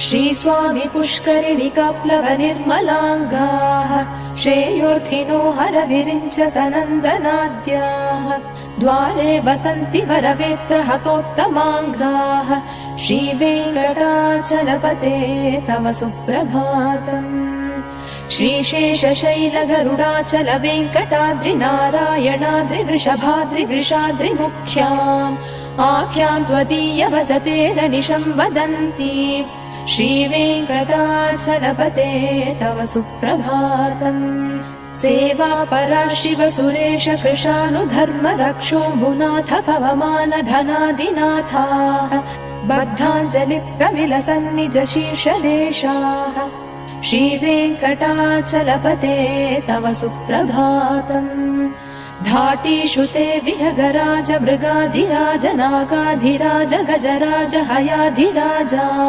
श्रीस्वामी पुष्करिणिकाप्लव निर्मलाङ्गाः श्रेयोर्थिनो हरविरिञ्च सनन्दनाद्याः द्वारे वसन्ति वरवेत्र हतोत्तमाङ्गाः श्रीवेङ्कटाचलपते तव सुप्रभातम् श्रीशेषशैलगरुडाचल वेङ्कटाद्रिनारायणाद्रिवृषभाद्रिवृषाद्रिमुख्याम् आख्याम् त्वदीयवसतेरनिशम् वदन्ति श्रीवेङ्कटाचलपते तव सुप्रभातम् सेवा परा शिव सुरेश कृशानुधर्म रक्षो मुनाथ पवमान धनादिनाथाः बद्धाञ्जलि प्रविलसन्निज शीर्षदेशाः श्रीवेङ्कटाचलपते तव सुप्रभातम् धाटीषु ते विहगराज मृगाधिराज नागाधिराज गजराज हयाधिराजा